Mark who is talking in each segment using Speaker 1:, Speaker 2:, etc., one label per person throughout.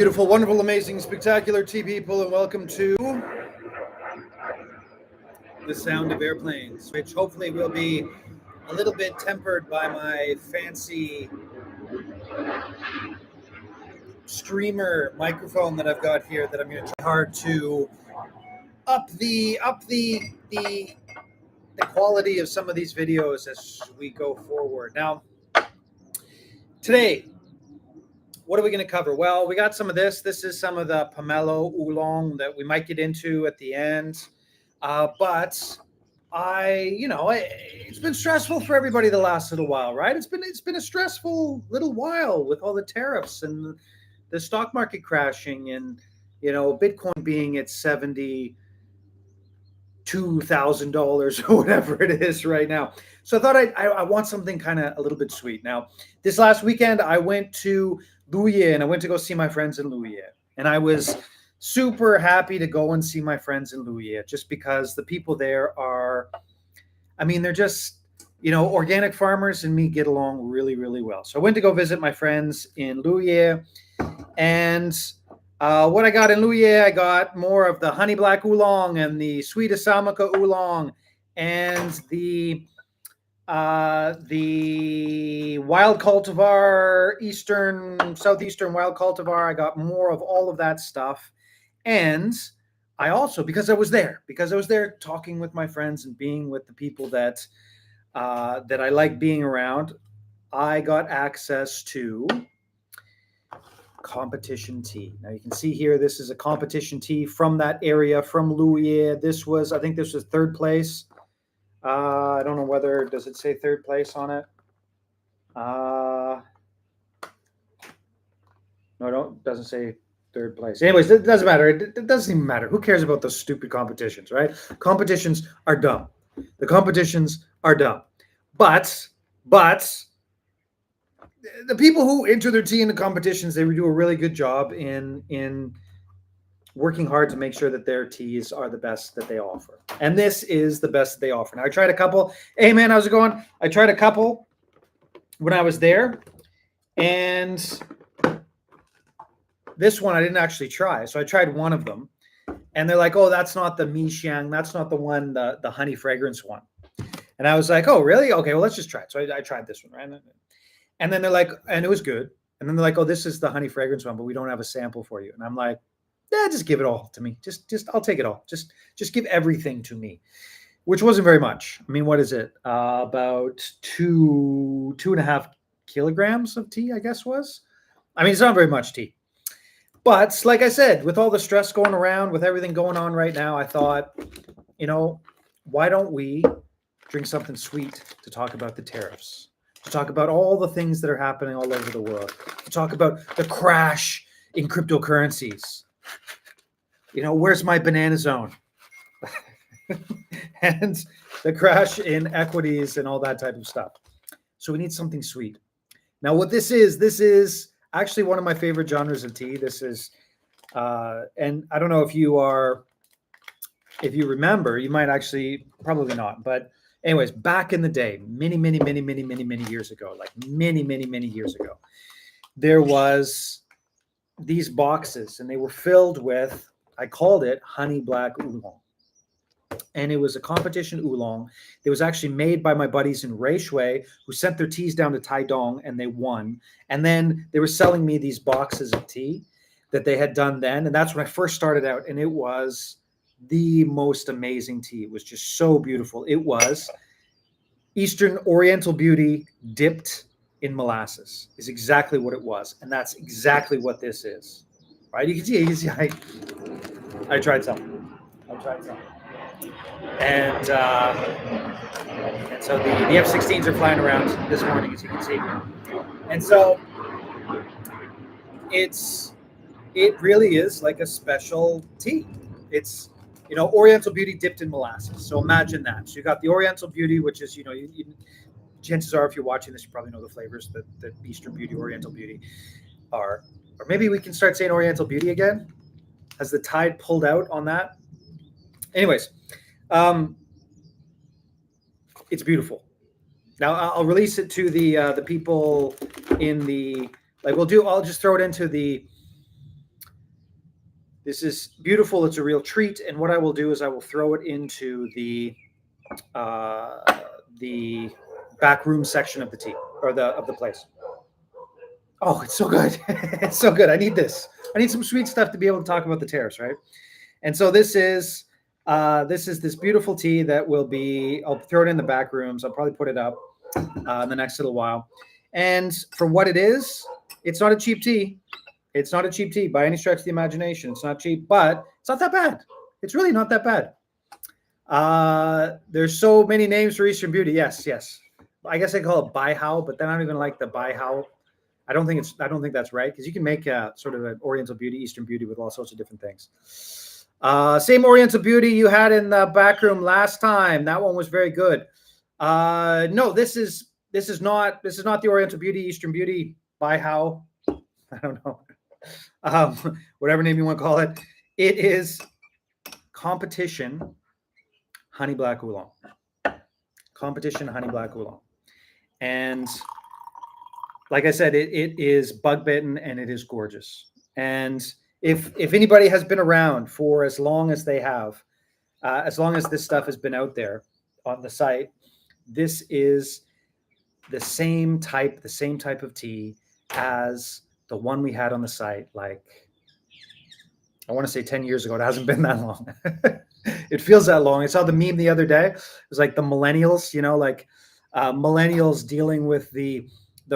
Speaker 1: Beautiful, wonderful, amazing, spectacular tea people, and welcome to the sound of airplanes, which hopefully will be a little bit tempered by my fancy streamer microphone that I've got here. That I'm going to try hard to up the quality of some of these videos as we go forward. Now, today, what are we going to cover? Well, we got some of this. This is some of the pomelo oolong that we might get into at the end. But it's been stressful for everybody the last little while, right? It's been a stressful little while with all the tariffs and the stock market crashing, and Bitcoin being at $72,000 or whatever it is right now. So I thought I want something kind of a little bit sweet. Now, this last weekend I went to Louis, and I went to go see my friends in Louis, and I was super happy to go and see my friends in Louis, just because the people there they're just, organic farmers, and me get along really, really well. So I went to go visit my friends in Louis, and what I got in Louis, I got more of the honey black oolong and the sweet Asamaka oolong and the wild cultivar, southeastern wild cultivar. I got more of all of that stuff. And I also, because I was there talking with my friends and being with the people that I like being around, I got access to competition tea. Now you can see here, this is a competition tea from that area, from Louis. I think this was third place. I don't know whether, does it say third place on it? No, it doesn't say third place. Anyways, it doesn't matter. It doesn't even matter. Who cares about those stupid competitions, right? Competitions are dumb. The competitions are dumb. But the people who enter their tea in the competitions, they do a really good job in working hard to make sure that their teas are the best that they offer. And this is the best that they offer. Now, I tried a couple. Hey, man, how's it going? I tried a couple when I was there. And this one I didn't actually try. So I tried one of them. And they're like, oh, that's not the Mi Xiang. That's not the one, the honey fragrance one. And I was like, oh, really? Okay, well, let's just try it. So I tried this one, right? And then they're like, and it was good. And then they're like, oh, this is the honey fragrance one, but we don't have a sample for you. And I'm like, yeah, just give it all to me. Just I'll take it all. Just give everything to me, which wasn't very much. I mean, what is it? About 2.5 kilograms of tea, I guess was. I mean, it's not very much tea. But like I said, with all the stress going around, with everything going on right now, I thought, why don't we drink something sweet to talk about the tariffs, to talk about all the things that are happening all over the world, to talk about the crash in cryptocurrencies. Where's my banana zone? And the crash in equities and all that type of stuff. So we need something sweet. Now, what this is actually one of my favorite genres of tea. This is, and I don't know if you remember, you might actually, probably not, but anyways, back in the day, many years ago, like many years ago, there was these boxes, and they were filled with, I called it honey black oolong. And it was a competition oolong. It was actually made by my buddies in Reishui, who sent their teas down to Taidong, and they won. And then they were selling me these boxes of tea that they had done then. And that's when I first started out. And it was the most amazing tea. It was just so beautiful. It was Eastern Oriental Beauty dipped in molasses is exactly what it was. And that's exactly what this is. Right? You can see I tried some. And so the F-16s are flying around this morning, as you can see. And so it really is like a special tea. It's, Oriental Beauty dipped in molasses. So imagine that. So you got the Oriental Beauty, which is, chances are, if you're watching this, you probably know the flavors that Eastern Beauty, Oriental Beauty are. Or maybe we can start saying Oriental Beauty again. Has the tide pulled out on that? Anyways, it's beautiful. Now I'll release it to the people in the, I'll just throw it into the This is beautiful. It's a real treat. And what I will do is I will throw it into the back room section of the tea or of the place. Oh, it's so good. It's so good. I need this. I need some sweet stuff to be able to talk about the tariffs, right? And so this is this beautiful tea that will be. I'll throw it in the back rooms. I'll probably put it up in the next little while. And for what it is, it's not a cheap tea. It's not a cheap tea by any stretch of the imagination. It's not cheap, but it's not that bad. It's really not that bad. There's so many names for Eastern Beauty. Yes, yes. I guess I call it Baihao, but then I don't even like the Baihao. I don't think that's right, because you can make sort of an Oriental Beauty, Eastern Beauty with all sorts of different things. Same Oriental Beauty you had in the back room last time. That one was very good. No, this is not the Oriental Beauty, Eastern Beauty, Baihao. I don't know. Whatever name you want to call it. It is Competition Honey Black Oolong. Competition Honey Black Oolong. And like I said, it is bug bitten and it is gorgeous. And if anybody has been around for as long as they have, as long as this stuff has been out there on the site, this is the same type of tea as the one we had on the site, like, I want to say 10 years ago. It hasn't been that long. It feels that long. I saw the meme the other day. It was like the millennials, like millennials dealing with the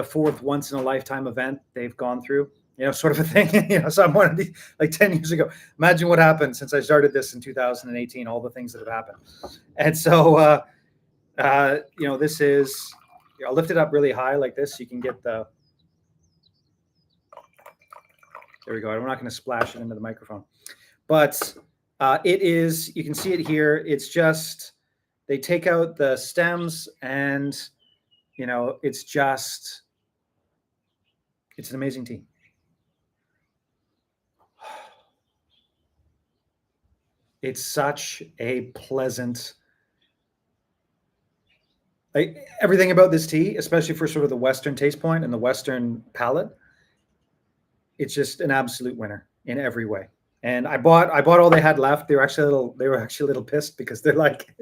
Speaker 1: fourth once in a lifetime event they've gone through, sort of a thing. So I'm one of these, like 10 years ago. Imagine what happened since I started this in 2018, all the things that have happened. And so, this is, I'll lift it up really high like this so you can get the, there we go. I'm not going to splash it into the microphone, but it is, you can see it here. It's just, they take out the stems and, it's an amazing tea. It's such a pleasant, like everything about this tea, especially for sort of the Western taste point and the Western palate, it's just an absolute winner in every way. And I bought all they had left. They were actually a little pissed, because they're like,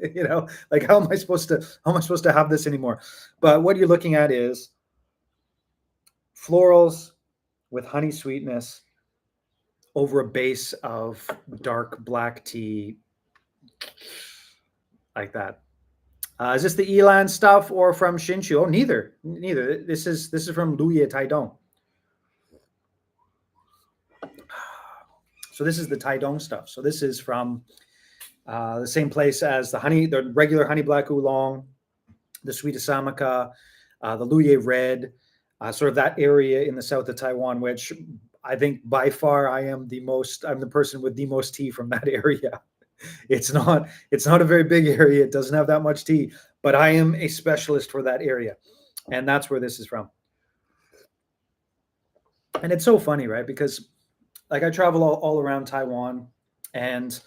Speaker 1: like, how am I supposed to have this anymore? But what you're looking at is florals with honey sweetness over a base of dark black tea, like that. Is this the Elan stuff or from Hsinchu? Oh, neither. This is from Luye Taidong. So this is the Taidong stuff. So this is from the same place as the regular honey black oolong, the sweet Asamaka, the Luye red, sort of that area in the south of Taiwan, which I think by far I'm the person with the most tea from that area. It's not a very big area. It doesn't have that much tea, but I am a specialist for that area. And that's where this is from. And it's so funny, right? Because like I travel all around Taiwan, and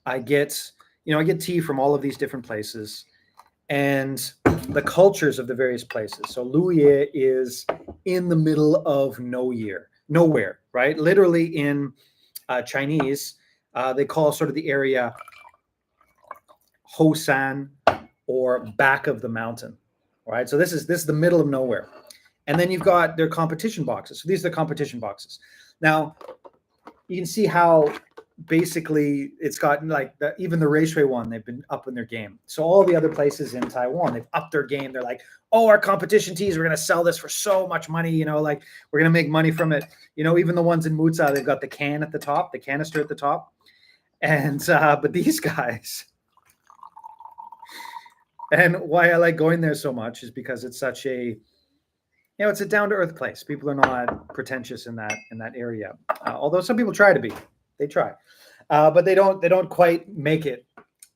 Speaker 1: I get tea from all of these different places and the cultures of the various places. So Luye is in the middle of nowhere, right? Literally in Chinese, they call sort of the area Hosan, or back of the mountain, right? So this is the middle of nowhere. And then you've got their competition boxes. So these are the competition boxes. Now, you can see how basically it's gotten like even the Raceway one, they've been up in their game. So all the other places in Taiwan, they've upped their game. They're like, oh, our competition teas, we're going to sell this for so much money, like we're going to make money from it. Even the ones in Mutsa, they've got the can at the top, the canister at the top. And, but these guys, and why I like going there so much is because it's such a, it's a down-to-earth place. People are not pretentious in that area. Although some people try to be, they try, but they don't quite make it.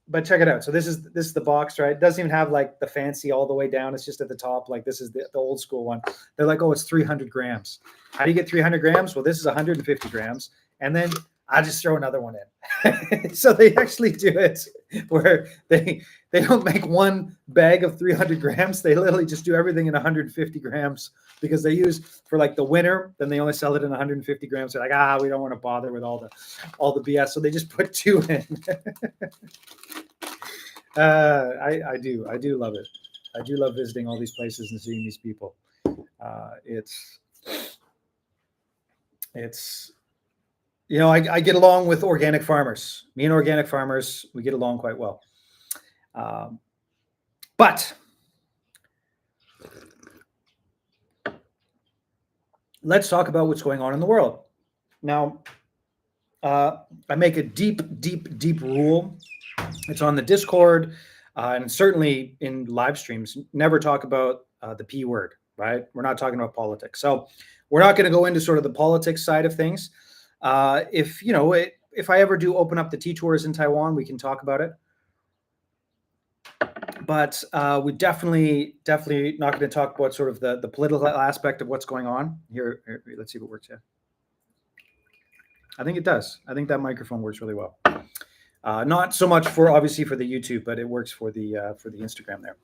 Speaker 1: But check it out. So this is the box, right? It doesn't even have like the fancy all the way down. It's just at the top. Like this is the old school one. They're like, oh, it's 300 grams. How do you get 300 grams? Well, this is 150 grams. And then I'll just throw another one in. So they actually do it where they don't make one bag of 300 grams. They literally just do everything in 150 grams because they use for like the winter, then they only sell it in 150 grams. They're like, we don't want to bother with all the BS. So they just put 2 in. I do love it. I do love visiting all these places and seeing these people. It's I get along with organic farmers. Me and organic farmers, we get along quite well. But let's talk about what's going on in the world. Now, I make a deep rule. It's on the Discord, and certainly in live streams. Never talk about the P word, right? We're not talking about politics. So we're not going to go into sort of the politics side of things. If I ever do open up the tea tours in Taiwan, we can talk about it. But we definitely not going to talk about sort of the political aspect of what's going on here. Let's see if it works here. I think it does. I think that microphone works really well. Not so much obviously for the YouTube, but it works for the Instagram there.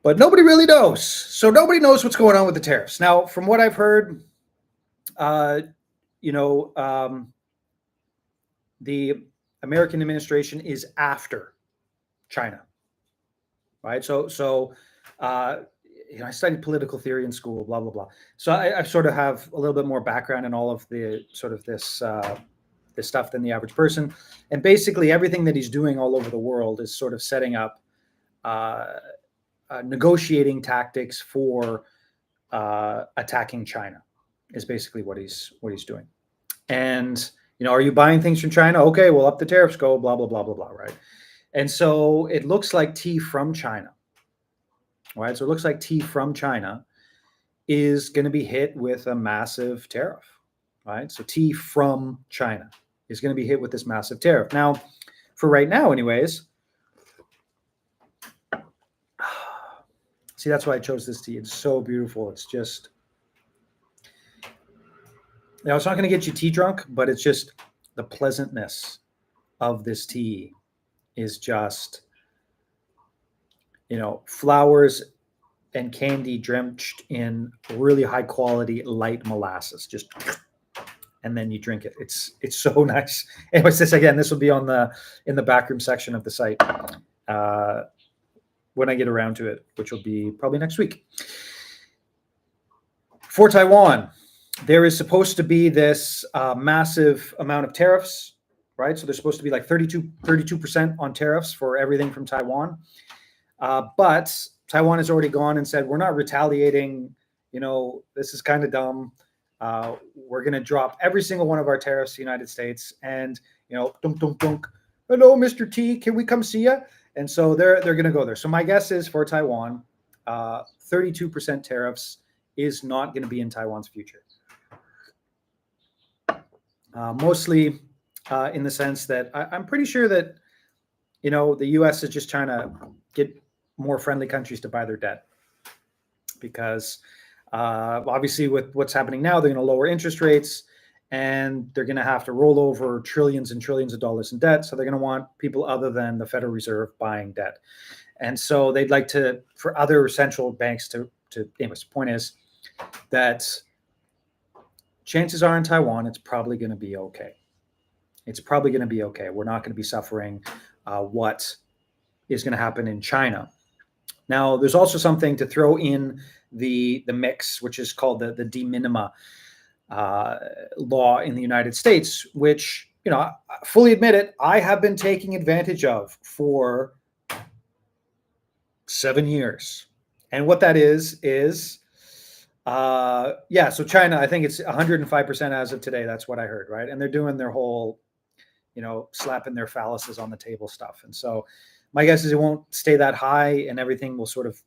Speaker 1: But nobody really knows. So nobody knows what's going on with the tariffs. Now, from what I've heard, the American administration is after China, right? So I studied political theory in school, blah, blah, blah. So I sort of have a little bit more background in all of the sort of this stuff than the average person. And basically everything that he's doing all over the world is sort of setting up negotiating tactics for attacking China is basically what he's doing. And, are you buying things from China? Okay, well, up the tariffs go, blah, blah, blah, blah, blah, right? And so it looks like tea from China, right? So it looks like tea from China is going to be hit with a massive tariff, right? So tea from China is going to be hit with this massive tariff. Now, for right now anyways, see, that's why I chose this tea. It's so beautiful. It's just, it's not going to get you tea drunk, but it's just the pleasantness of this tea is just, flowers and candy drenched in really high quality light molasses. And then you drink it. It's so nice. Anyways, this will be in the backroom section of the site when I get around to it, which will be probably next week. For Taiwan, there is supposed to be this massive amount of tariffs, right? So there's supposed to be like 32% on tariffs for everything from Taiwan. But Taiwan has already gone and said, we're not retaliating. This is kind of dumb. We're going to drop every single one of our tariffs to the United States. And, dunk, dunk, dunk. Hello, Mr. T, can we come see you? And so they're going to go there. So my guess is for Taiwan, 32% tariffs is not going to be in Taiwan's future. Mostly in the sense that I'm pretty sure that, the U.S. is just trying to get more friendly countries to buy their debt. Because obviously with what's happening now, they're going to lower interest rates and they're going to have to roll over trillions and trillions of dollars in debt. So they're going to want people other than the Federal Reserve buying debt. And so they'd like for other central banks to anyways, the point is that chances are in Taiwan, it's probably going to be okay. It's probably going to be okay. We're not going to be suffering what is going to happen in China. Now, there's also something to throw in the mix, which is called the de minima law in the United States, which, I fully admit it, I have been taking advantage of for 7 years. And what that is, so China, I think it's 105% as of today. That's what I heard, right? And they're doing their whole, slapping their phalluses on the table stuff. And so my guess is it won't stay that high and everything will sort of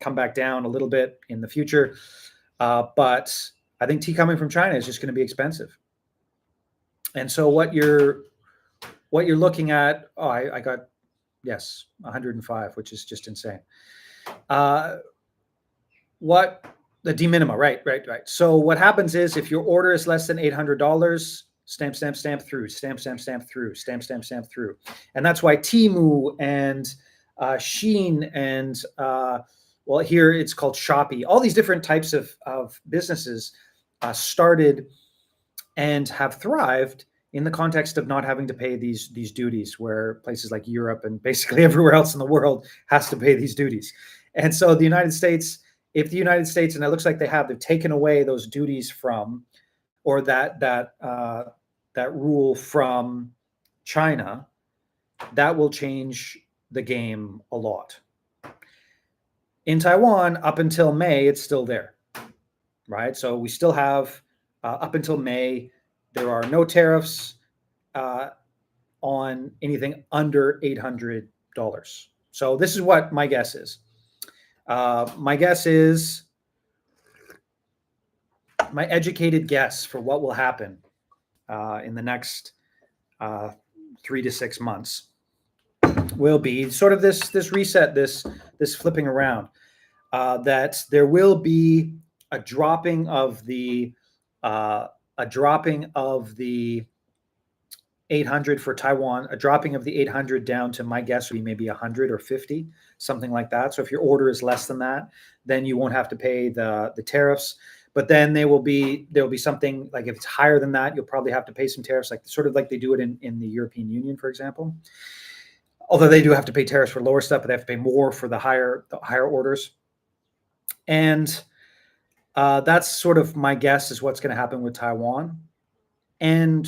Speaker 1: come back down a little bit in the future. But I think tea coming from China is just going to be expensive. And so what you're looking at, I got, 105, which is just insane. What The de minima, right. So what happens is if your order is less than $800, stamp through, stamp through, stamp through. And that's why Temu and Sheen and well, here it's called Shopee. All these different types of businesses started and have thrived in the context of not having to pay these duties, where places like Europe and basically everywhere else in the world has to pay these duties. And so the United States, if the United States, and it looks like they've taken away those duties from, or that rule from China, that will change the game a lot. In Taiwan, up until May, it's still there, right? So we still have, up until May, there are no tariffs on anything under $800. So this is what my guess is. My educated guess for what will happen in the next 3 to 6 months will be sort of this reset, this flipping around, that there will be a dropping of the 800 for Taiwan, a dropping of the 800 down to, my guess would be maybe 100 or 50, something like that. So if your order is less than that, then you won't have to pay the tariffs. But then there'll be something like, if it's higher than that, you'll probably have to pay some tariffs, like sort of like they do it in the European Union, for example. Although they do have to pay tariffs for lower stuff, but they have to pay more for the higher orders. And that's sort of my guess is what's going to happen with Taiwan. And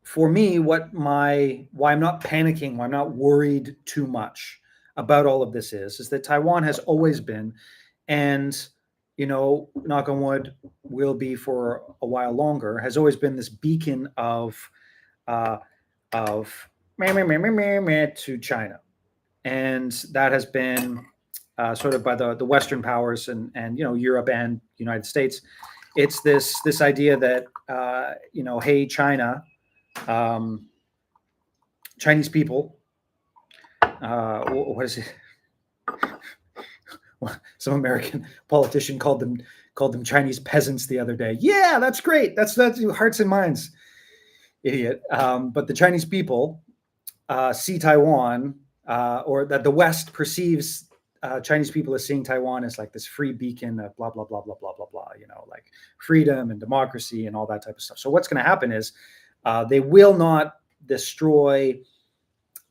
Speaker 1: for me, why I'm not panicking, why I'm not worried too much about all of this is that Taiwan has always been, and knock on wood, will be for a while longer, has always been this beacon of to China, and that has been sort of by the Western powers and Europe and United States. It's this idea that hey, China, Chinese people, what is it? Some American politician called them Chinese peasants the other day. Yeah, that's great. That's hearts and minds, idiot. But the Chinese people see Taiwan, or that the West perceives Chinese people as seeing Taiwan as like this free beacon of blah blah blah blah blah blah blah. Like freedom and democracy and all that type of stuff. So what's going to happen is they will not destroy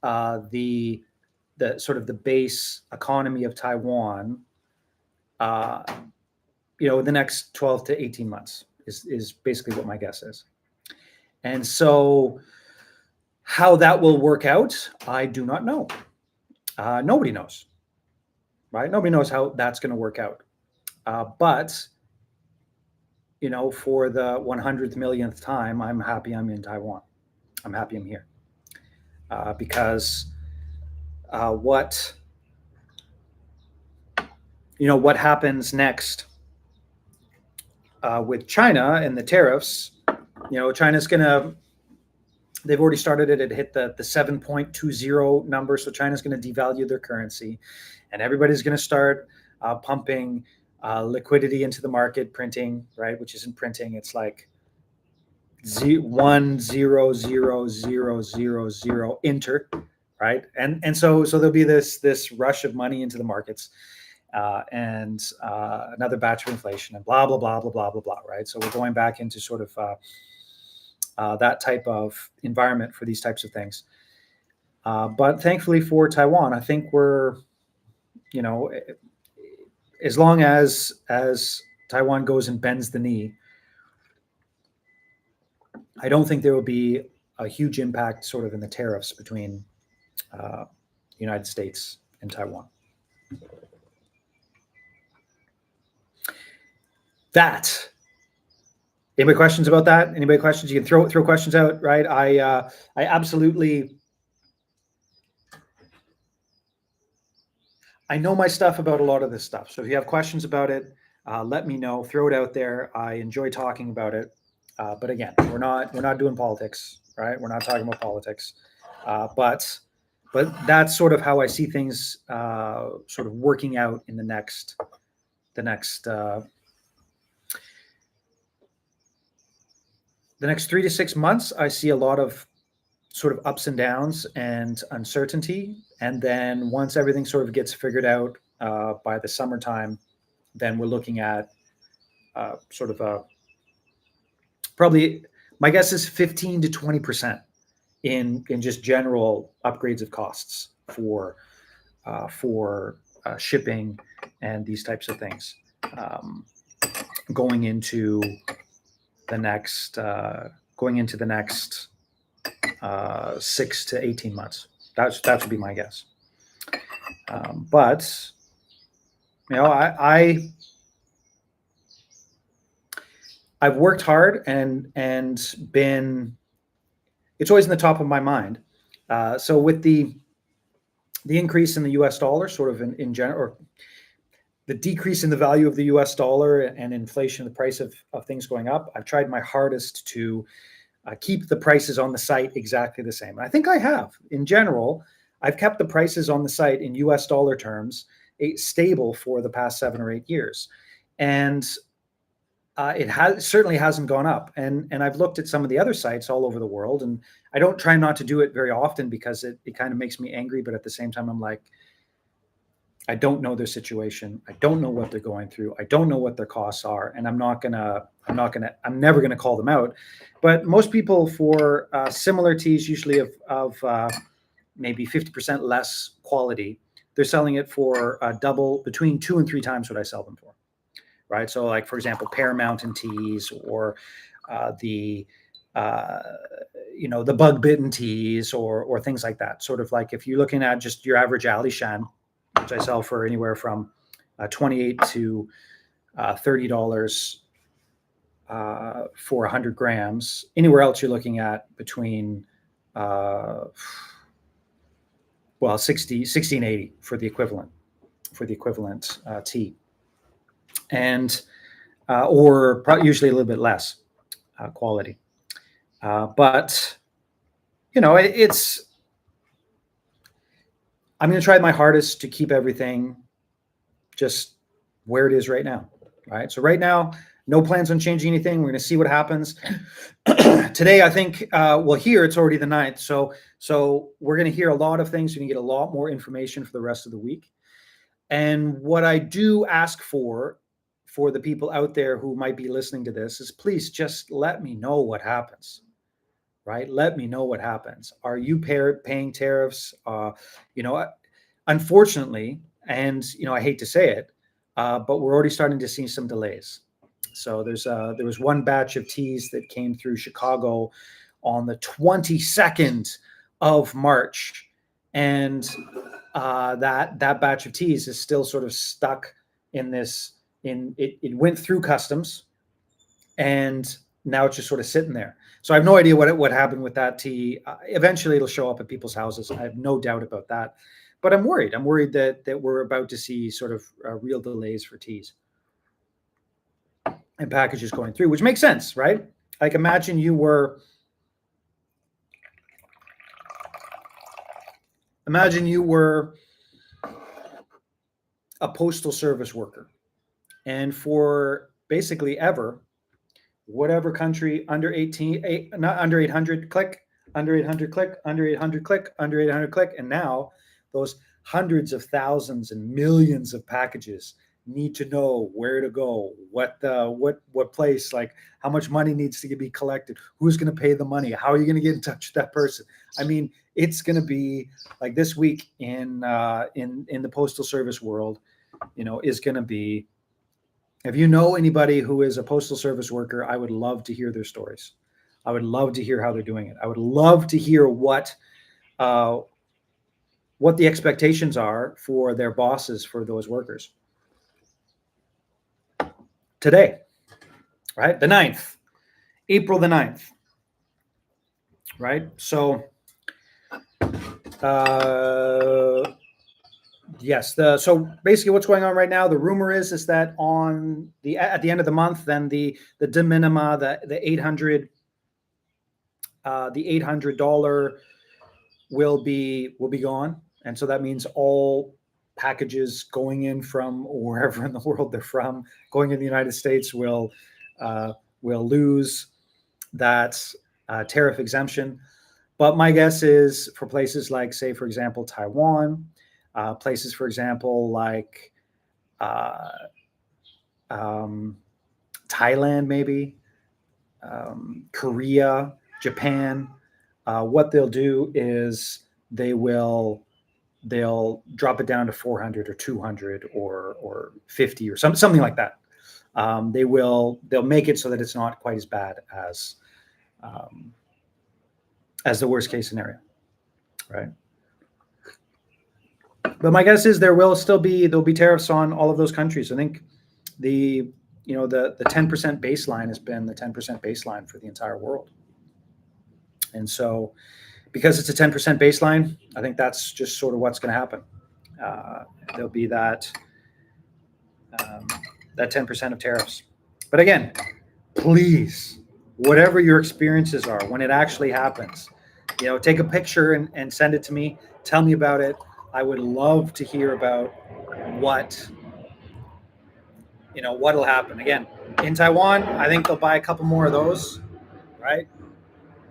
Speaker 1: the sort of the base economy of Taiwan, in the next 12 to 18 months is basically what my guess is. And so how that will work out, I do not know. Nobody knows, right? Nobody knows how that's going to work out. But for the 100th millionth time, I'm happy I'm in Taiwan. I'm happy I'm here. Because what happens next with China and the tariffs, China's they've already started it. It hit the 7.20 number. So China's going to devalue their currency, and everybody's going to start pumping liquidity into the market, printing, right? Which isn't printing. It's like 1,000,000 enter, right? And so there'll be this rush of money into the markets, and another batch of inflation, and blah blah blah blah blah blah blah, right? So we're going back into sort of that type of environment for these types of things. But thankfully for Taiwan, I think we're, as long as Taiwan goes and bends the knee, I don't think there will be a huge impact sort of in the tariffs between the United States and Taiwan. That. Anybody questions about that? Anybody questions? You can throw questions out, right? I absolutely, I know my stuff about a lot of this stuff. So if you have questions about it, let me know. Throw it out there. I enjoy talking about it. But again, we're not doing politics, right? We're not talking about politics. But that's sort of how I see things sort of working out in the next the next 3 to 6 months, I see a lot of sort of ups and downs and uncertainty. And then once everything sort of gets figured out by the summertime, then we're looking at sort of a probably, my guess is 15 to 20% in just general upgrades of costs for shipping and these types of things going into the next 6 to 18 months. That would be my guess. But I've worked hard and been. It's always in the top of my mind. So with the increase in the U.S. dollar, sort of in general, or the decrease in the value of the U.S. dollar and inflation, the price of things going up, I've tried my hardest to keep the prices on the site exactly the same. And I think I have. In general, I've kept the prices on the site in U.S. dollar terms stable for the past 7 or 8 years. And it certainly hasn't gone up. And I've looked at some of the other sites all over the world, and I don't try not to do it very often because it kind of makes me angry. But at the same time, I'm like, I don't know their situation. I don't know what they're going through. I don't know what their costs are, and I'm never gonna call them out. But most people for similar teas, usually of maybe 50% less quality, they're selling it for double, between 2 and 3 times what I sell them for. Right. So like, for example, Pear Mountain teas or the bug bitten teas or things like that. Sort of like if you're looking at just your average Alishan, which I sell for anywhere from $28 to $30 for 100 grams. Anywhere else you're looking at between 60 and 80 for the equivalent tea. And or usually a little bit less quality. But it's. I'm going to try my hardest to keep everything just where it is right now. Right. So right now, no plans on changing anything. We're going to see what happens today. I think. Here it's already the 9th. So we're going to hear a lot of things. You're going to get a lot more information for the rest of the week. And what I do ask for the people out there who might be listening to this is please just let me know what happens, right? Let me know what happens. Are you paying tariffs? Unfortunately, and I hate to say it, but we're already starting to see some delays. So there was one batch of teas that came through Chicago on the 22nd of March, and that batch of teas is still sort of stuck in this. It went through customs, and now it's just sort of sitting there. So I have no idea what happened with that tea. Eventually, it'll show up at people's houses. I have no doubt about that. But I'm worried. I'm worried that we're about to see sort of real delays for teas and packages going through, which makes sense, right? Like imagine you were a postal service worker. And for basically ever, whatever country under 800, click, under 800, click, under 800, click, under 800, click. And now those hundreds of thousands and millions of packages need to know where to go, what place, like how much money needs to be collected, who's going to pay the money, how are you going to get in touch with that person? I mean, it's going to be like this week in the postal service world, is going to be. If you know anybody who is a postal service worker, I would love to hear their stories. I would love to hear how they're doing it. I would love to hear what the expectations are for their bosses for those workers. Today, right? The 9th, April the 9th, right? So, yes. So basically, what's going on right now? The rumor is that at the end of the month, then the de minima, the $800 will be gone, and so that means all packages going in from wherever in the world they're from, going in the United States will lose that tariff exemption. But my guess is for places like, say, for example, Taiwan, places, for example, like Thailand, maybe, Korea, Japan, what they'll do is they'll drop it down to 400 or 200 or 50 or something like that. They'll make it so that it's not quite as bad as the worst case scenario, right? But my guess is there'll be tariffs on all of those countries. I think the 10% baseline has been the 10% baseline for the entire world. And so because it's a 10% baseline, I think that's just sort of what's going to happen. There'll be that 10% of tariffs. But again, please, whatever your experiences are, when it actually happens, take a picture and send it to me. Tell me about it. I would love to hear about what'll happen. Again, in Taiwan, I think they'll buy a couple more of those, right?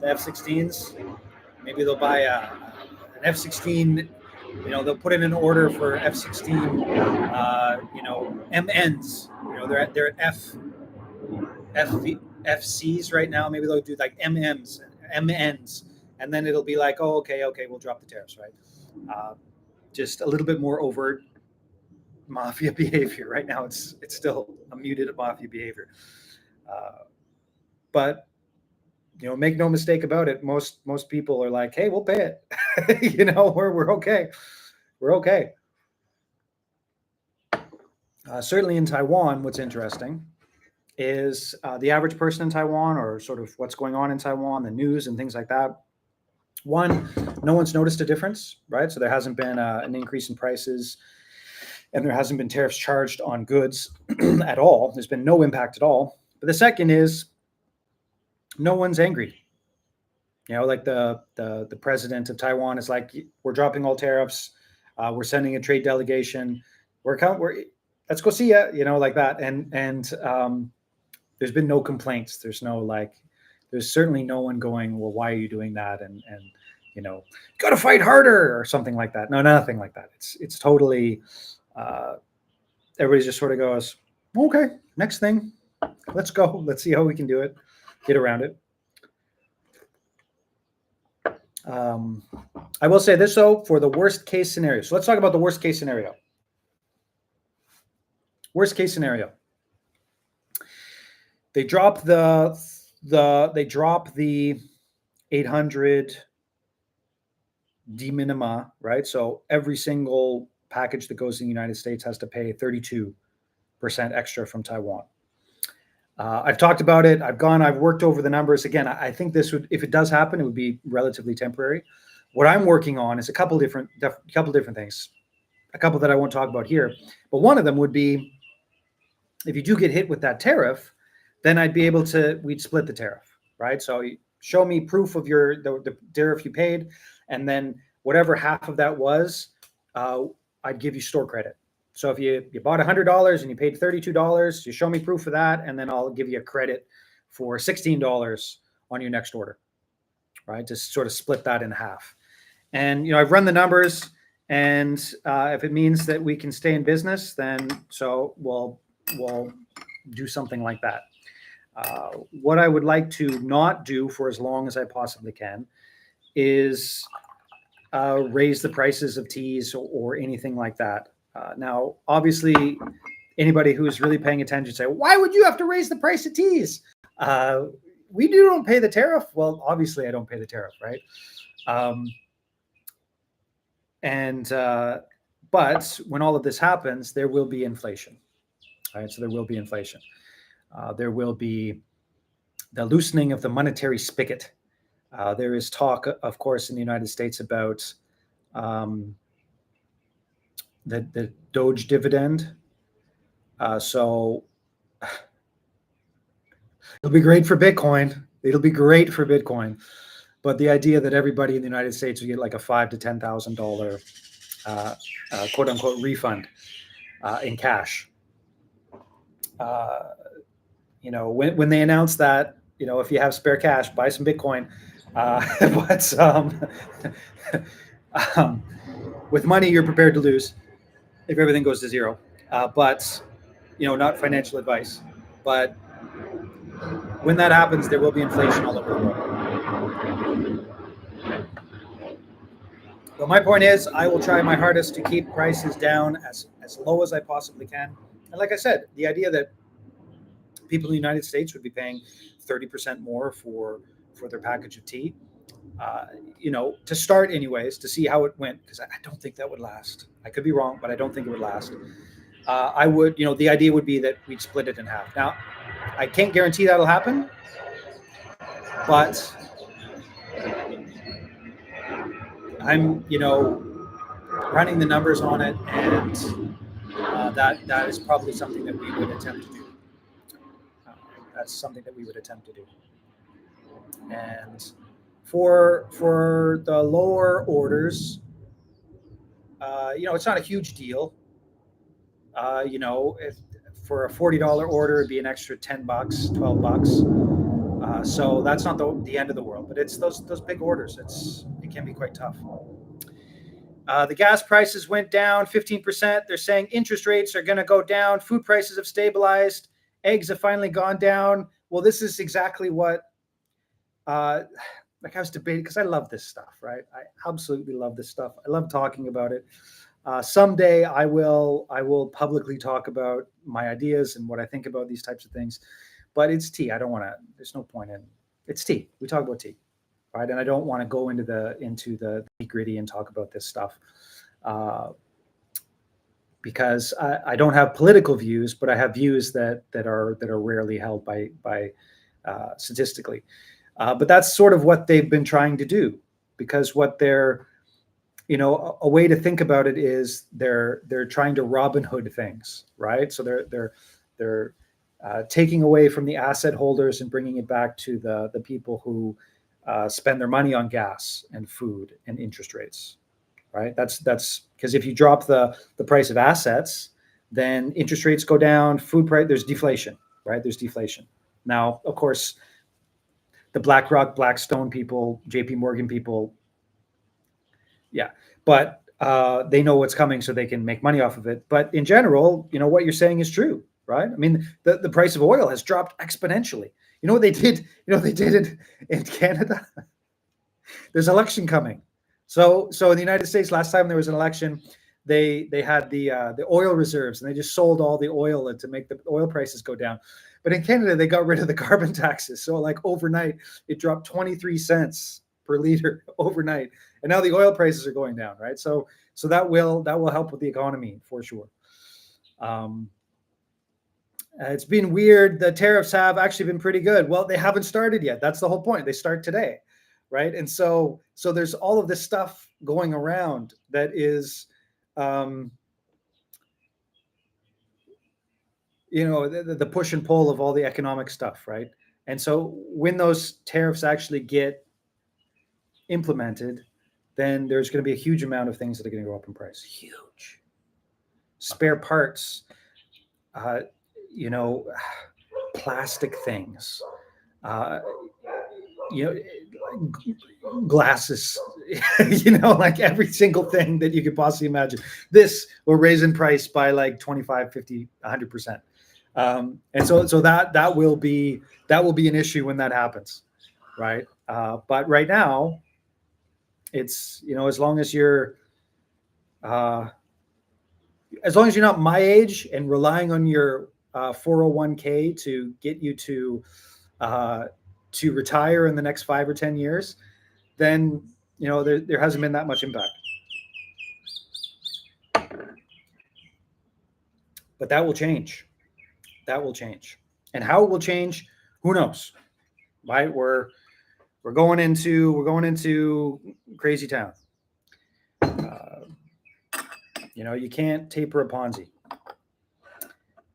Speaker 1: The F-16s. Maybe they'll buy an F-16. They'll put in an order for F-16, MNs. They're at FCs right now. Maybe they'll do like MNs, and then it'll be like, oh, okay, we'll drop the tariffs, right? Just a little bit more overt mafia behavior. Right now, it's still a muted mafia behavior, but make no mistake about it. Most people are like, hey, we'll pay it. We're okay. We're okay. Certainly in Taiwan, what's interesting is the average person in Taiwan, or sort of what's going on in Taiwan, the news and things like that. One, no one's noticed a difference, right? So there hasn't been an increase in prices, and there hasn't been tariffs charged on goods at all. There's been no impact at all. But the second is no one's angry. Like the president of Taiwan is like, we're dropping all tariffs. We're sending a trade delegation. Let's go see ya. Like that. And there's been no complaints. There's certainly no one going, well, why are you doing that? And got to fight harder or something like that. No, nothing like that. It's totally, everybody just sort of goes, okay, next thing, let's go. Let's see how we can do it, get around it. I will say this, though, for the worst case scenario. So let's talk about the worst case scenario. Worst case scenario. They drop the 800 de minima, right? So every single package that goes in the United States has to pay 32% extra from Taiwan. I've talked about it. I've worked over the numbers. Again, I think this would, if it does happen, it would be relatively temporary. What I'm working on is a couple different things, a couple that I won't talk about here. But one of them would be, if you do get hit with that tariff, then we'd split the tariff, right? So you show me proof of the tariff you paid, and then whatever half of that was, I'd give you store credit. So if you bought $100 and you paid $32, you show me proof of that, and then I'll give you a credit for $16 on your next order, right? Just sort of split that in half. And I've run the numbers, and if it means that we can stay in business, then so we'll do something like that. What I would like to not do for as long as I possibly can is raise the prices of teas or anything like that. Now, obviously, anybody who's really paying attention say, why would you have to raise the price of teas? We don't pay the tariff. Well, obviously, I don't pay the tariff, right? But when all of this happens, there will be inflation, right? So there will be inflation. There will be the loosening of the monetary spigot. There is talk, of course, in the United States about the Doge dividend. So it'll be great for Bitcoin. But the idea that everybody in the United States would get like a $5,000 to $10,000 quote unquote refund in cash. When they announced that, if you have spare cash, buy some Bitcoin. But um, with money, you're prepared to lose if everything goes to zero. But not financial advice. But when that happens, there will be inflation all over the world. But my point is, I will try my hardest to keep prices down as low as I possibly can. And like I said, the idea that people in the United States would be paying 30% more for their package of tea, uh, to start anyways, to see how it went, because I don't think that would last. I could be wrong, but I don't think it would last. I would, the idea would be that we'd split it in half. Now, I can't guarantee that'll happen, but I'm, running the numbers on it, and that is probably something that we would attempt to do. That's something that we would attempt to do. And for the lower orders, it's not a huge deal. If for a $40 order, it'd be an extra $10, $12. So that's not the end of the world, but it's those big orders. It can be quite tough. The gas prices went down 15%. They're saying interest rates are going to go down. Food prices have stabilized. Eggs have finally gone down. Well, this is exactly what, like I was debating, because I love this stuff, right? I absolutely love this stuff. I love talking about it. Someday I will publicly talk about my ideas and what I think about these types of things. But it's tea. I don't want to. There's no point in. It's tea. We talk about tea, right? And I don't want to go into the gritty and talk about this stuff, because I don't have political views, but I have views that are rarely held by statistically. But that's sort of what they've been trying to do, because what they're, a way to think about it is they're trying to Robin Hood things, right? So they're taking away from the asset holders and bringing it back to the people who spend their money on gas and food and interest rates, right? That's because if you drop the price of assets, then interest rates go down, food price, there's deflation, right? There's deflation. Now, of course, the BlackRock, Blackstone people, JP Morgan people, yeah, but they know what's coming, so they can make money off of it. But in general, what you're saying is true, right? I mean, the price of oil has dropped exponentially. You know what they did? They did it in Canada. There's election coming. So in the United States, last time there was an election, they had the oil reserves, and they just sold all the oil to make the oil prices go down. But in Canada, they got rid of the carbon taxes. So like overnight, it dropped 23 cents per liter overnight, and now the oil prices are going down, right? So that will help with the economy for sure. It's been weird. The tariffs have actually been pretty good. Well, they haven't started yet. That's the whole point. They start today, right? And so there's all of this stuff going around that is, the push and pull of all the economic stuff, right? And so when those tariffs actually get implemented, then there's going to be a huge amount of things that are going to go up in price. Huge. Spare parts, plastic things, glasses, like every single thing that you could possibly imagine. This will raise in price by like 25, 50, 100%. And so that will be an issue when that happens, right? But right now, it's, as long as you're not my age and relying on your 401k to get you to retire in the next 5 or 10 years, then there hasn't been that much impact. But that will change. That will change, and how it will change, who knows? Right? We're going into crazy town. You can't taper a Ponzi.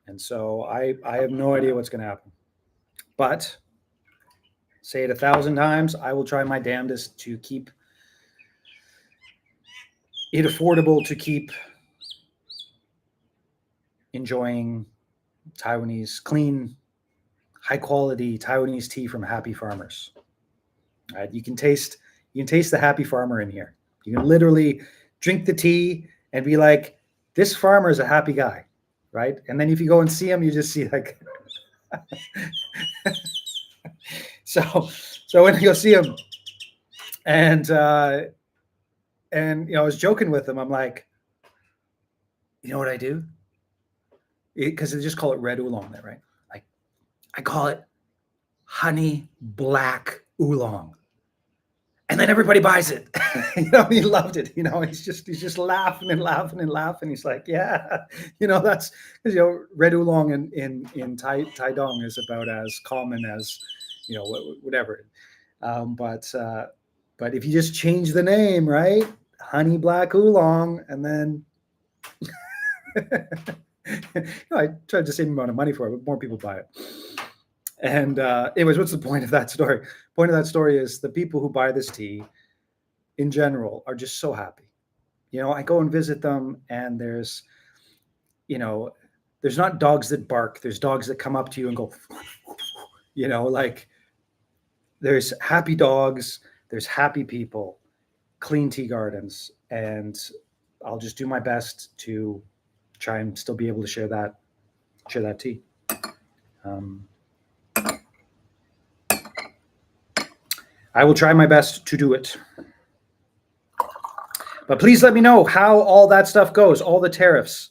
Speaker 1: And so I have no idea what's going to happen. But say it 1,000 times, I will try my damnedest to keep it affordable to keep enjoying Taiwanese, clean, high quality Taiwanese tea from happy farmers. Right? You can taste the happy farmer in here. You can literally drink the tea and be like, this farmer is a happy guy, right? And then if you go and see him, you just see like, so when you go see him, and I was joking with him. I'm like, you know what I do? Because they just call it red oolong there, right? Like, I call it honey black oolong. And then everybody buys it. He loved it. He's just laughing and laughing and laughing. He's like, yeah, that's because red oolong in Taidong is about as common as whatever. But if you just change the name, right, honey black oolong, and then I tried the same amount of money for it, but more people buy it. And anyways, what's the point of that story? Point of that story is the people who buy this tea in general are just so happy. I go and visit them, and there's not dogs that bark. There's dogs that come up to you and go, like, there's happy dogs, there's happy people, clean tea gardens, and I'll just do my best to try and still be able to share that tea. I will try my best to do it. But please let me know how all that stuff goes, all the tariffs,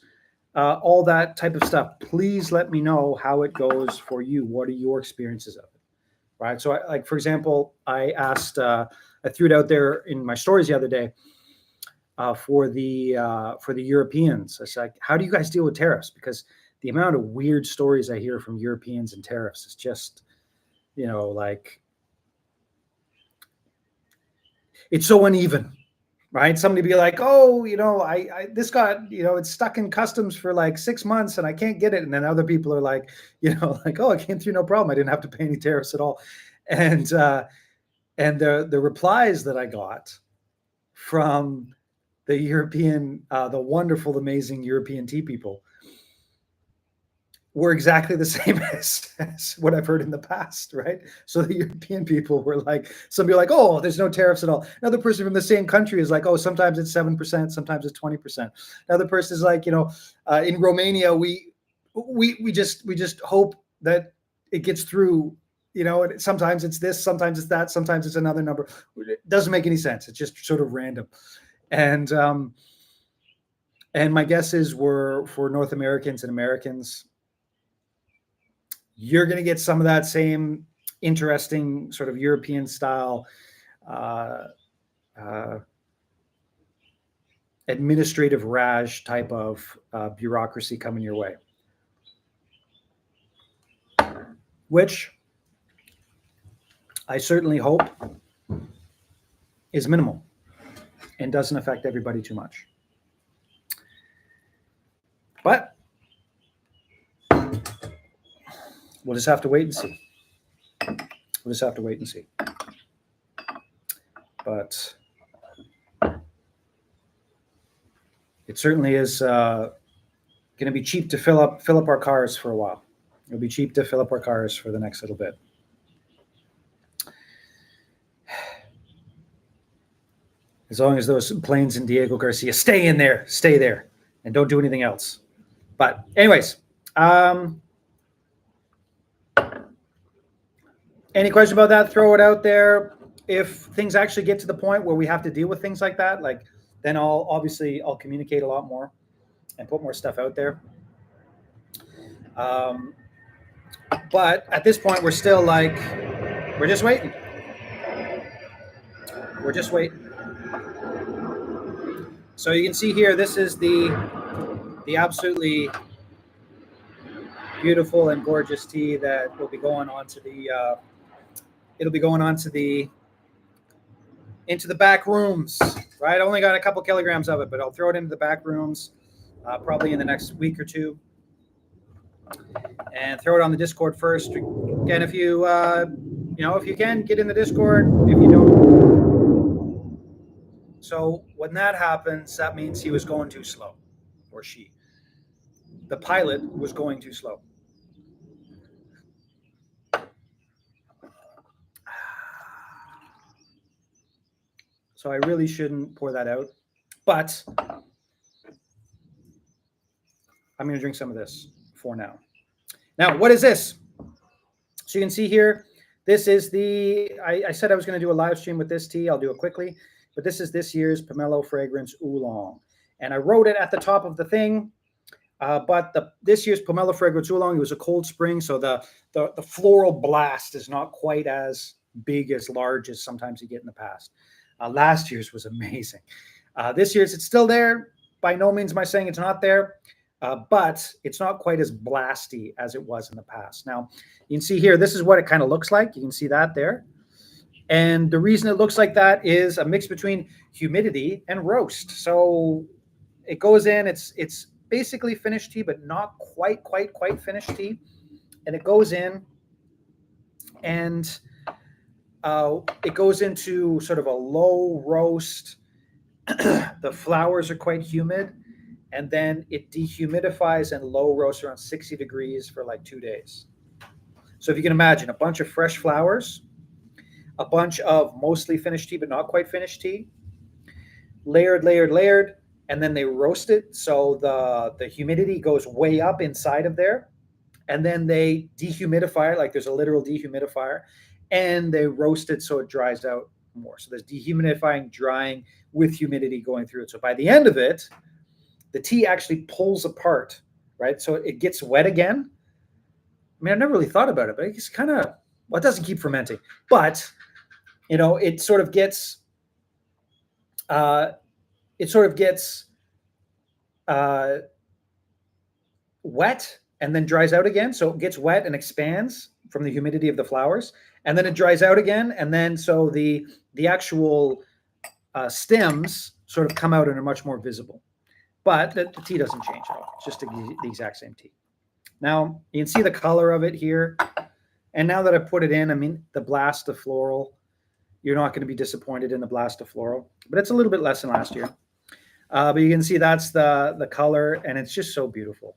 Speaker 1: all that type of stuff. Please let me know how it goes for you. What are your experiences of it? Right. So, for example, I asked, I threw it out there in my stories the other day for the Europeans. I said, how do you guys deal with tariffs? Because the amount of weird stories I hear from Europeans and tariffs is just, it's so uneven, right? Somebody be like, oh, this got, it's stuck in customs for like 6 months and I can't get it. And then other people are like, oh, I came through no problem. I didn't have to pay any tariffs at all. And the replies that I got from the European, the wonderful, amazing European tea people were exactly the same as what I've heard in the past, right? So the European people were like, somebody like, oh, there's no tariffs at all. Another person from the same country is like, oh, sometimes it's 7%, sometimes it's 20%. Another person is like, in Romania, we just hope that it gets through, and sometimes it's this, sometimes it's that, sometimes it's another number. It doesn't make any sense. It's just sort of random. And my guess is for North Americans and Americans, you're going to get some of that same interesting sort of European style administrative raj type of bureaucracy coming your way, which I certainly hope is minimal and doesn't affect everybody too much. But we'll just have to wait and see. But it certainly is going to be cheap to fill up our cars for a while. It'll be cheap to fill up our cars for the next little bit. As long as those planes in Diego Garcia stay there, and don't do anything else. But anyways, any question about that? Throw it out there. If things actually get to the point where we have to deal with things like that, then I'll communicate a lot more and put more stuff out there. But at this point, we're still we're just waiting. So you can see here, this is the absolutely beautiful and gorgeous tea that will be going onto the into the back rooms, right? I only got a couple kilograms of it, but I'll throw it into the back rooms probably in the next week or two, and throw it on the Discord first. Again, if you if you can, get in the Discord. If you don't, So when that happens, that means he was going too slow, or she. The pilot was going too slow. So I really shouldn't pour that out, but I'm going to drink some of this for now. Now, what is this? So you can see here, this is I said I was going to do a live stream with this tea. I'll do it quickly, but this is this year's Pomelo Fragrance Oolong. And I wrote it at the top of the thing, but this year's Pomelo Fragrance Oolong, it was a cold spring, so the floral blast is not quite as big, as large as sometimes you get in the past. Last year's was amazing. This year's, it's still there. By no means am I saying it's not there, but it's not quite as blasty as it was in the past. Now, you can see here, this is what it kind of looks like. You can see that there. And the reason it looks like that is a mix between humidity and roast. So it goes in, it's basically finished tea, but not quite finished tea. And it goes in, and it goes into sort of a low roast. The flowers are quite humid, and then it dehumidifies and low roasts around 60 degrees for like 2 days. So if you can imagine, a bunch of fresh flowers, a bunch of mostly finished tea, but not quite finished tea, layered, and then they roast it. So the humidity goes way up inside of there, and then they dehumidify it, like there's a literal dehumidifier, and they roast it so it dries out more. So there's dehumidifying, drying with humidity going through it. So by the end of it, the tea actually pulls apart, right? So it gets wet again. I mean, I've never really thought about it, but it's kind of, well, it doesn't keep fermenting, but it sort of gets, wet and then dries out again. So it gets wet and expands from the humidity of the flowers, and then it dries out again. And then so the actual stems sort of come out and are much more visible. But the tea doesn't change at all. It's just the exact same tea. Now, you can see the color of it here. And now that I put it in, I mean, the blast of floral, you're not going to be disappointed in the blast of floral. But it's a little bit less than last year. But you can see that's the color, and it's just so beautiful.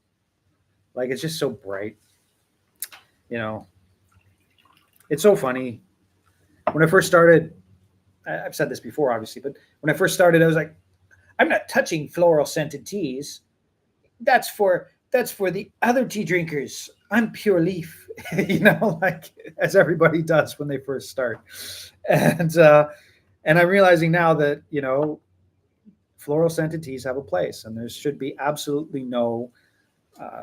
Speaker 1: Like, it's just so bright. It's so funny. When I first started, I've said this before, obviously, but when I first started, I was like, I'm not touching floral scented teas. That's for the other tea drinkers. I'm pure leaf, like as everybody does when they first start. And I'm realizing now that, floral scented teas have a place, and there should be absolutely no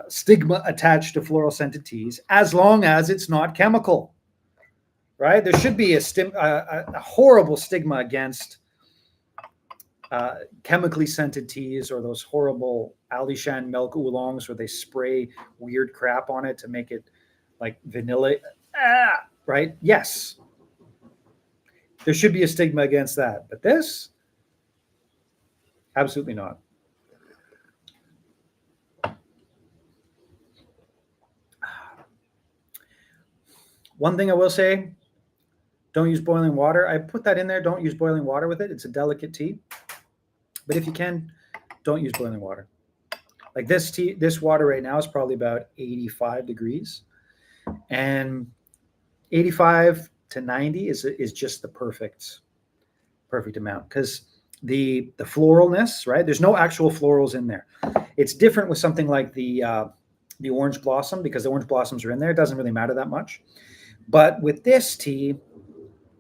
Speaker 1: stigma attached to floral scented teas as long as it's not chemical, right? There should be a horrible stigma against chemically scented teas, or those horrible Alishan milk oolongs where they spray weird crap on it to make it like vanilla, right? Yes, there should be a stigma against that, but this, absolutely not. One thing I will say, don't use boiling water. I put that in there. Don't use boiling water with it. It's a delicate tea. But if you can, don't use boiling water. Like this water right now is probably about 85 degrees. And 85 to 90 is just the perfect amount, because the floralness, right? There's no actual florals in there. It's different with something like the orange blossom, because the orange blossoms are in there. It doesn't really matter that much. But with this tea,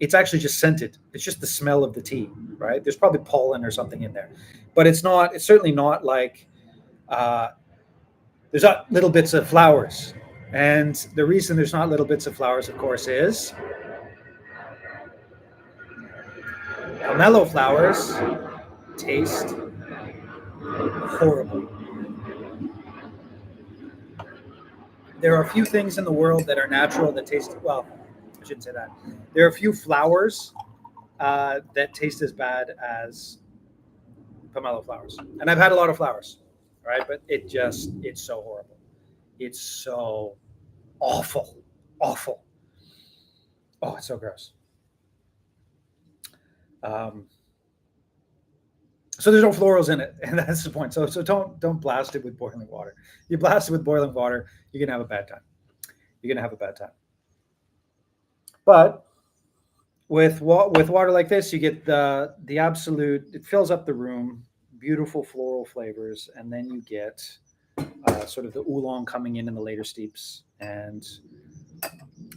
Speaker 1: it's actually just scented. It's just the smell of the tea, right? There's probably pollen or something in there, but it's certainly not like there's not little bits of flowers. And the reason there's not little bits of flowers, of course, is pomelo flowers taste horrible. There are a few things in the world that are natural that taste, well, I shouldn't say that. There are a few flowers that taste as bad as pomelo flowers. And I've had a lot of flowers, right? But it's so horrible. It's so awful. Oh, it's so gross. So there's no florals in it, and that's the point. So don't blast it with boiling water. You blast it with boiling water, you're gonna have a bad time. You're gonna have a bad time. But with water like this, you get the absolute. It fills up the room, beautiful floral flavors, and then you get sort of the oolong coming in the later steeps. And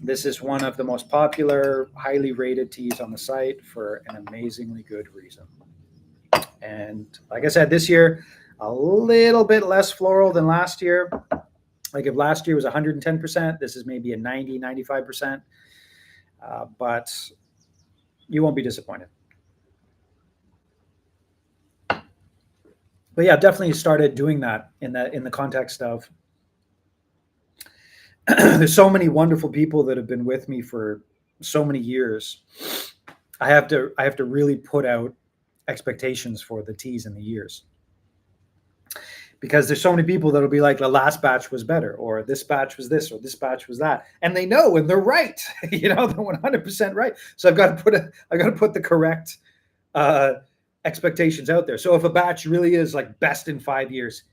Speaker 1: this is one of the most popular, highly rated teas on the site for an amazingly good reason. And like I said, this year, a little bit less floral than last year. Like if last year was 110%, this is maybe a 90, 95%. But you won't be disappointed. But yeah, definitely started doing that in the context of there's so many wonderful people that have been with me for so many years. I have to really put out expectations for the teas and the years, because there's so many people that'll be like, the last batch was better, or this batch was this, or this batch was that, and they know, and they're right. They're 100% right. So I've got to put the correct expectations out there. So if a batch really is like best in 5 years,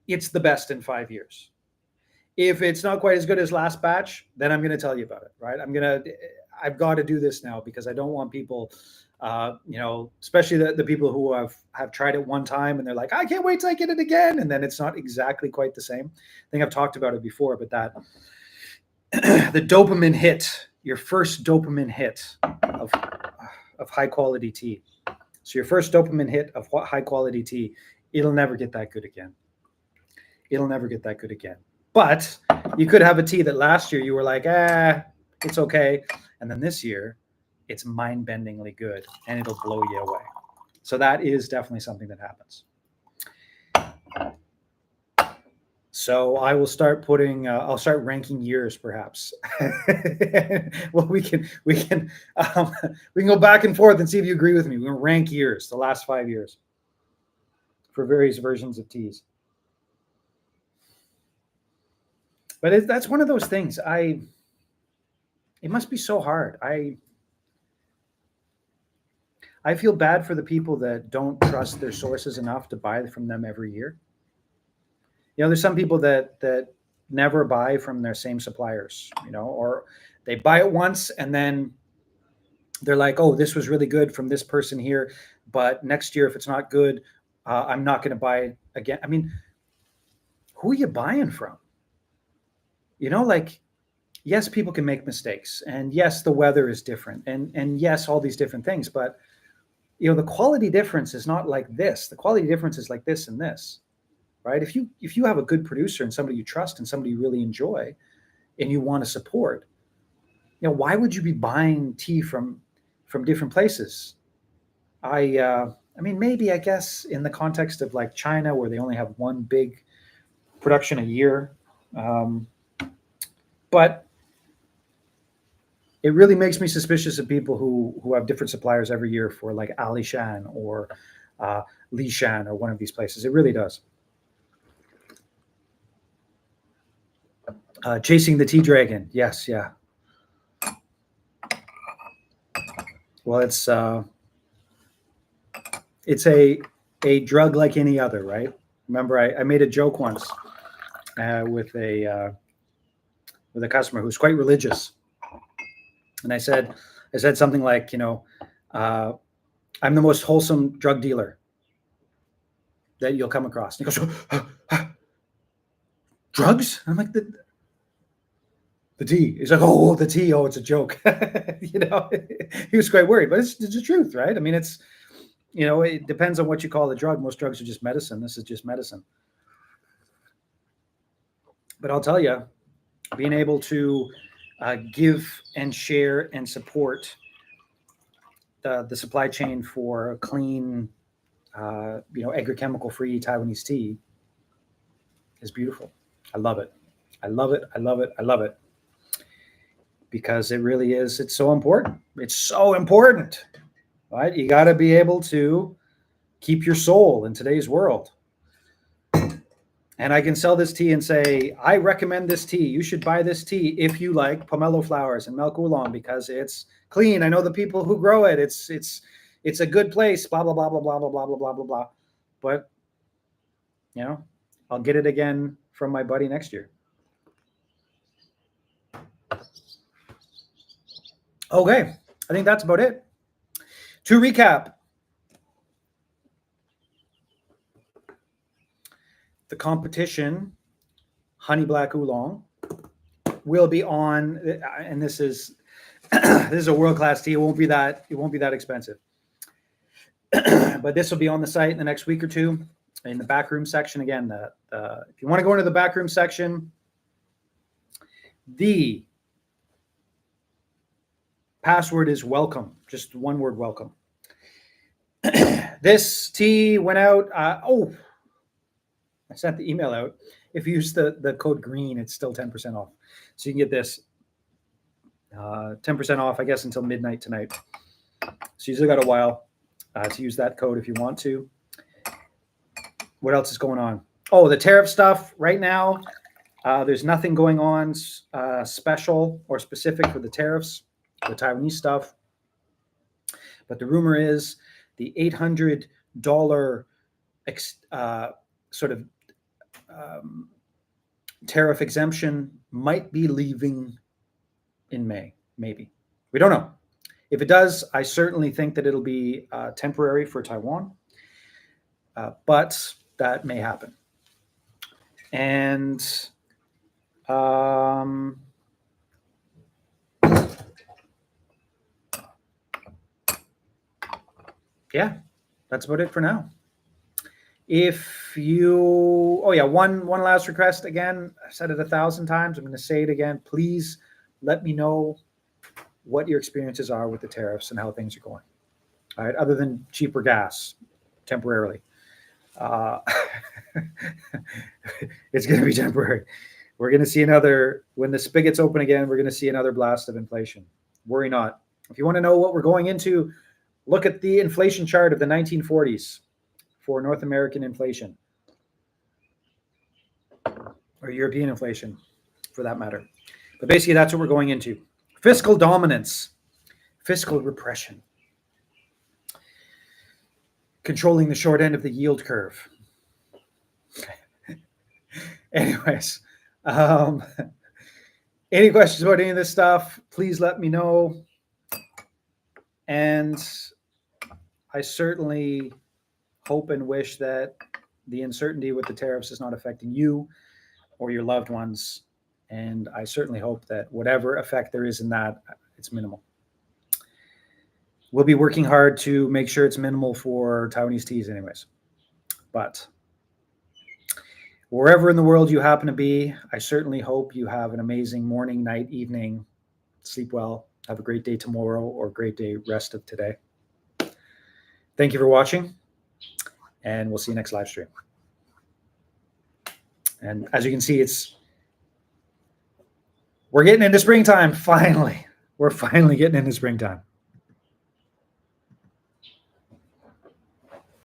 Speaker 1: it's the best in 5 years. If it's not quite as good as last batch, then I'm going to tell you about it, right? I've got to do this now, because I don't want people, especially the people who have tried it one time and they're like, I can't wait till I get it again. And then it's not exactly quite the same. I think I've talked about it before, but that the dopamine hit, your first dopamine hit of high quality tea. So your first dopamine hit of high quality tea, it'll never get that good again. It'll never get that good again. But you could have a tea that last year you were like, it's okay. And then this year, it's mind-bendingly good, and it'll blow you away. So that is definitely something that happens. So I will start I'll start ranking years, perhaps. Well, we can go back and forth and see if you agree with me. We're going to rank years, the last 5 years, for various versions of teas. But that's one of those things. It must be so hard. I feel bad for the people that don't trust their sources enough to buy from them every year. There's some people that never buy from their same suppliers, or they buy it once and then they're like, oh, this was really good from this person here, but next year, if it's not good, I'm not going to buy it again. I mean, who are you buying from? Yes, people can make mistakes, and yes, the weather is different, and yes, all these different things, but the quality difference is not like this. The quality difference is like this and this, right? If you have a good producer and somebody you trust and somebody you really enjoy and you want to support, why would you be buying tea from different places? I mean, maybe, I guess, in the context of like China, where they only have one big production a year, but it really makes me suspicious of people who have different suppliers every year for like Alishan or Lishan or one of these places. It really does. Chasing the tea dragon. Yes, yeah. Well, it's a drug like any other, right? Remember, I made a joke once with a customer who's quite religious. And I said something like, I'm the most wholesome drug dealer that you'll come across. And he goes, drugs? I'm like, the tea. He's like, oh, the tea. Oh, it's a joke. He was quite worried, but it's the truth, right? I mean, it depends on what you call the drug. Most drugs are just medicine. This is just medicine. But I'll tell you, being able to give and share and support the supply chain for clean, agrochemical-free Taiwanese tea is beautiful. I love it. I love it. I love it. I love it. Because it really is. It's so important. It's so important, right? You got to be able to keep your soul in today's world. And I can sell this tea and say, I recommend this tea. You should buy this tea if you like pomelo flowers and milk oolong, because it's clean. I know the people who grow it. It's a good place. Blah blah blah blah blah blah blah blah blah blah. but I'll get it again from my buddy next year. Okay, I think that's about it. To recap, the competition, Honey Black Oolong, will be on, and this is a world-class tea. It won't be that expensive, but this will be on the site in the next week or two in the backroom section. Again, if you want to go into the backroom section, the password is welcome. Just one word, welcome. This tea went out. I sent the email out. If you use the code GREEN, it's still 10% off. So you can get this 10% off, I guess, until midnight tonight. So you still got a while to use that code if you want to. What else is going on? Oh, the tariff stuff right now. There's nothing going on special or specific for the tariffs, the Taiwanese stuff. But the rumor is the $800 tariff exemption might be leaving in May, maybe. We don't know. If it does, I certainly think that it'll be temporary for Taiwan, but that may happen. And yeah, that's about it for now. If you, one last request again. I've said it 1,000 times. I'm going to say it again. Please let me know what your experiences are with the tariffs and how things are going. All right, other than cheaper gas temporarily. It's going to be temporary. We're going to see when the spigots open again, we're going to see another blast of inflation. Worry not. If you want to know what we're going into, look at the inflation chart of the 1940s for North American inflation, or European inflation for that matter. But basically that's what we're going into. Fiscal dominance, fiscal repression, controlling the short end of the yield curve. Anyways, any questions about any of this stuff, please let me know. And I certainly hope and wish that the uncertainty with the tariffs is not affecting you or your loved ones. And I certainly hope that whatever effect there is in that, it's minimal. We'll be working hard to make sure it's minimal for Taiwanese teas anyways. But wherever in the world you happen to be, I certainly hope you have an amazing morning, night, evening. Sleep well. Have a great day tomorrow or a great day rest of today. Thank you for watching, and we'll see you next live stream. And as you can see, we're getting into springtime, finally. We're finally getting into springtime.